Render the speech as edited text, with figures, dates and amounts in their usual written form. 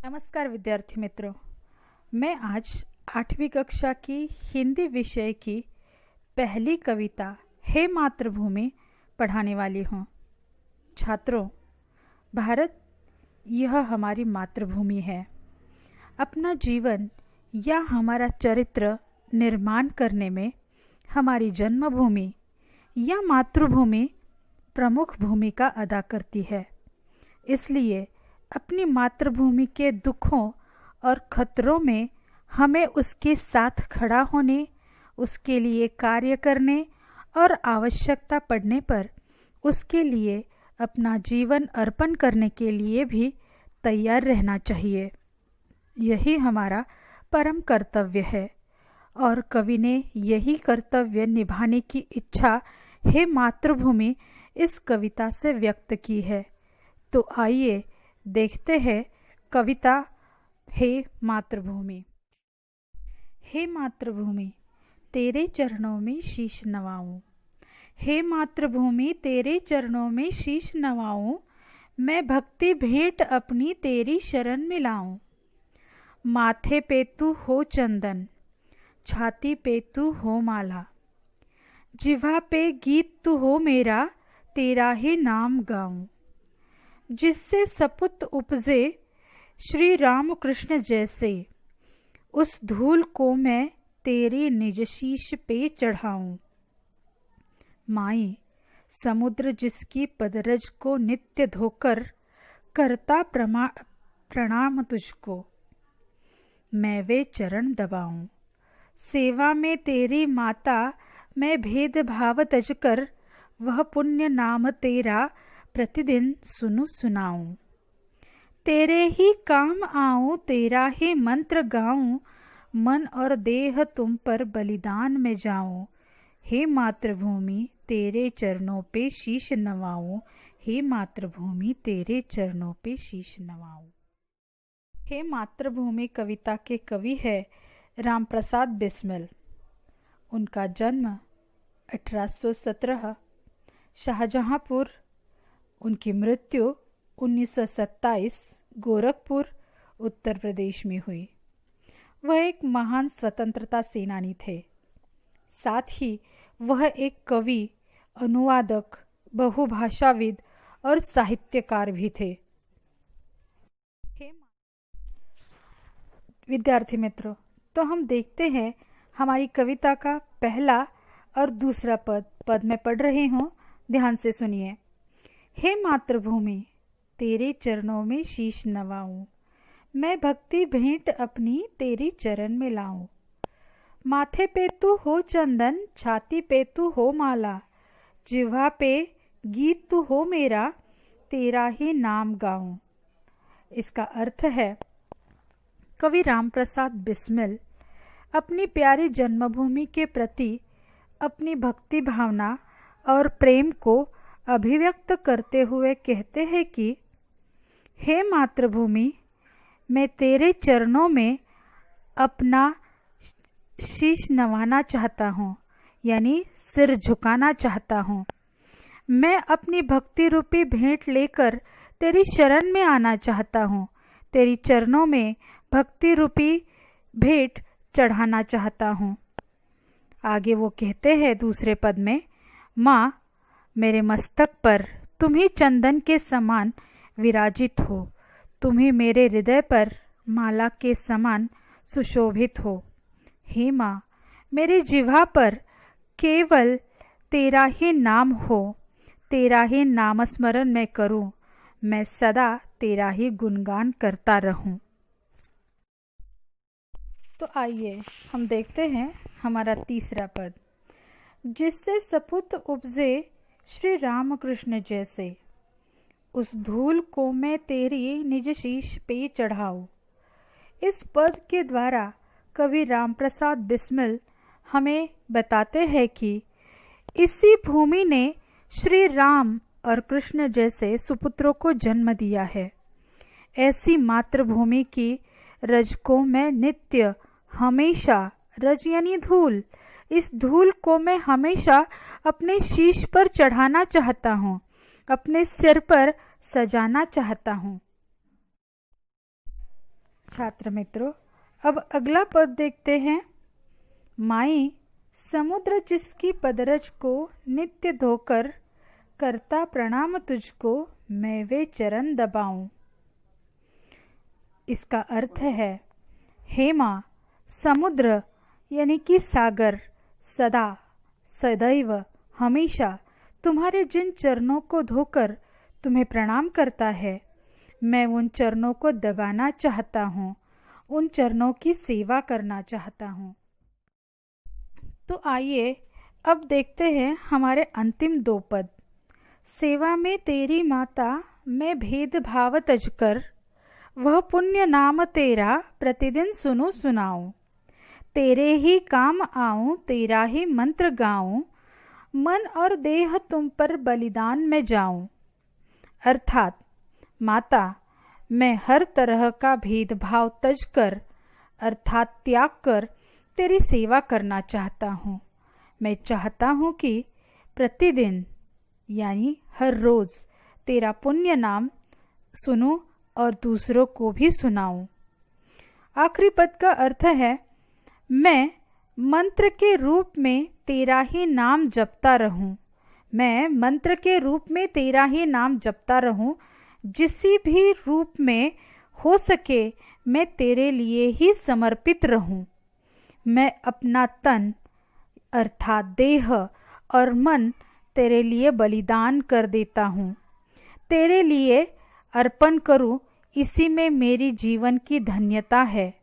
नमस्कार विद्यार्थी मित्रों, मैं आज 8वीं कक्षा की हिंदी विषय की पहली कविता हे मातृभूमि पढ़ाने वाली हूँ। छात्रों, भारत यह हमारी मातृभूमि है। अपना जीवन या हमारा चरित्र निर्माण करने में हमारी जन्मभूमि या मातृभूमि प्रमुख भूमिका अदा करती है। इसलिए अपनी मातृभूमि के दुखों और खतरों में हमें उसके साथ खड़ा होने, उसके लिए कार्य करने और आवश्यकता पड़ने पर उसके लिए अपना जीवन अर्पण करने के लिए भी तैयार रहना चाहिए। यही हमारा परम कर्तव्य है और कवि ने यही कर्तव्य निभाने की इच्छा हे मातृभूमि इस कविता से व्यक्त की है। तो आइए देखते हैं कविता हे मातृभूमि। हे मातृभूमि तेरे चरणों में शीश नवाऊं, हे मातृभूमि तेरे चरणों में शीश नवाऊं, मैं भक्ति भेंट अपनी तेरी शरण में लाऊं। माथे पे तू हो चंदन, छाती पे तू हो माला, जिह्वा पे गीत तू हो मेरा, तेरा ही नाम गाऊं। जिससे सपुत उपजे श्री राम कृष्ण जैसे, उस धूल को मैं तेरी निज शीश पे चढ़ाऊं। माई समुद्र जिसकी पदरज को नित्य धोकर, करता प्रणाम तुझको, मैं वे चरण दबाऊं। सेवा में तेरी माता मैं भेदभाव तजकर, वह पुण्य नाम तेरा प्रतिदिन सुनु सुनाऊं। तेरे ही काम आऊं, तेरा ही मंत्र गाऊं, मन और देह तुम पर बलिदान में जाऊं। हे मातृभूमि तेरे चरणों पे शीश नवाऊं, हे मातृभूमि तेरे चरणों पे शीश नवाऊं। हे मातृभूमि कविता के कवि है रामप्रसाद बिस्मिल। उनका जन्म 1817 शाहजहांपुर, उनकी मृत्यु 1927 गोरखपुर उत्तर प्रदेश में हुई। वह एक महान स्वतंत्रता सेनानी थे। साथ ही वह एक कवि, अनुवादक, बहुभाषाविद और साहित्यकार भी थे। विद्यार्थी मित्रों, तो हम देखते हैं हमारी कविता का पहला और दूसरा पद मैं पढ़ रही हूँ, ध्यान से सुनिए। हे मातृभूमि तेरे चरणों में शीश नवाऊं, मैं भक्ति भेंट अपनी तेरी चरण में लाऊं। माथे पे तू हो चंदन, छाती पे तू हो माला, जिह्वा पे गीत तू हो मेरा, तेरा ही नाम गाऊं। इसका अर्थ है, कवि रामप्रसाद बिस्मिल अपनी प्यारी जन्मभूमि के प्रति अपनी भक्ति भावना और प्रेम को अभिव्यक्त करते हुए कहते हैं कि हे मातृभूमि, मैं तेरे चरणों में अपना शीश नवाना चाहता हूँ, यानी सिर झुकाना चाहता हूँ। मैं अपनी भक्ति रूपी भेंट लेकर तेरी शरण में आना चाहता हूँ, तेरी चरणों में भक्ति रूपी भेंट चढ़ाना चाहता हूँ। आगे वो कहते हैं दूसरे पद में, माँ मेरे मस्तक पर तुम ही चंदन के समान विराजित हो, तुम ही मेरे हृदय पर माला के समान सुशोभित हो। हे माँ, मेरी जिह्वा पर केवल तेरा ही नाम हो, तेरा ही नामस्मरण मैं करूं, मैं सदा तेरा ही गुणगान करता रहूं। तो आइए हम देखते हैं हमारा तीसरा पद। जिससे सपुत उपजे श्री राम कृष्ण जैसे, उस धूल को मैं तेरी निज शीश पे चढ़ाऊं। इस पद के द्वारा कवि रामप्रसाद बिस्मिल हमें बताते हैं कि इसी भूमि ने श्री राम और कृष्ण जैसे सुपुत्रों को जन्म दिया है। ऐसी मातृभूमि की रज को मैं नित्य हमेशा, रज यानी धूल, इस धूल को मैं हमेशा अपने शीश पर चढ़ाना चाहता हूँ, अपने सिर पर सजाना चाहता हूँ। छात्र मित्रों, अब अगला पद देखते हैं। माई समुद्र जिसकी पदरज को नित्य धोकर, करता प्रणाम तुझको मैं वे चरण दबाऊं। इसका अर्थ है, हे माँ, समुद्र यानी कि सागर सदा सदैव हमेशा तुम्हारे जिन चरणों को धोकर तुम्हें प्रणाम करता है, मैं उन चरणों को दबाना चाहता हूँ, उन चरणों की सेवा करना चाहता हूँ। तो आइए अब देखते हैं हमारे अंतिम 2 पद। सेवा में तेरी माता मैं भेदभाव तजकर, वह पुण्य नाम तेरा प्रतिदिन सुनूं सुनाऊं। तेरे ही काम आऊं, तेरा ही मंत्र गाऊं, मन और देह तुम पर बलिदान में जाऊं। अर्थात माता, मैं हर तरह का भेदभाव तज कर अर्थात त्याग कर तेरी सेवा करना चाहता हूँ। मैं चाहता हूँ कि प्रतिदिन यानी हर रोज़ तेरा पुण्य नाम सुनूं और दूसरों को भी सुनाऊं। आखिरी पद का अर्थ है, मैं मंत्र के रूप में तेरा ही नाम जपता रहूं। मैं मंत्र के रूप में तेरा ही नाम जपता रहूं। जिसी भी रूप में हो सके मैं तेरे लिए ही समर्पित रहूं। मैं अपना तन अर्थात देह और मन तेरे लिए बलिदान कर देता हूँ। तेरे लिए अर्पण करूँ, इसी में मेरी जीवन की धन्यता है।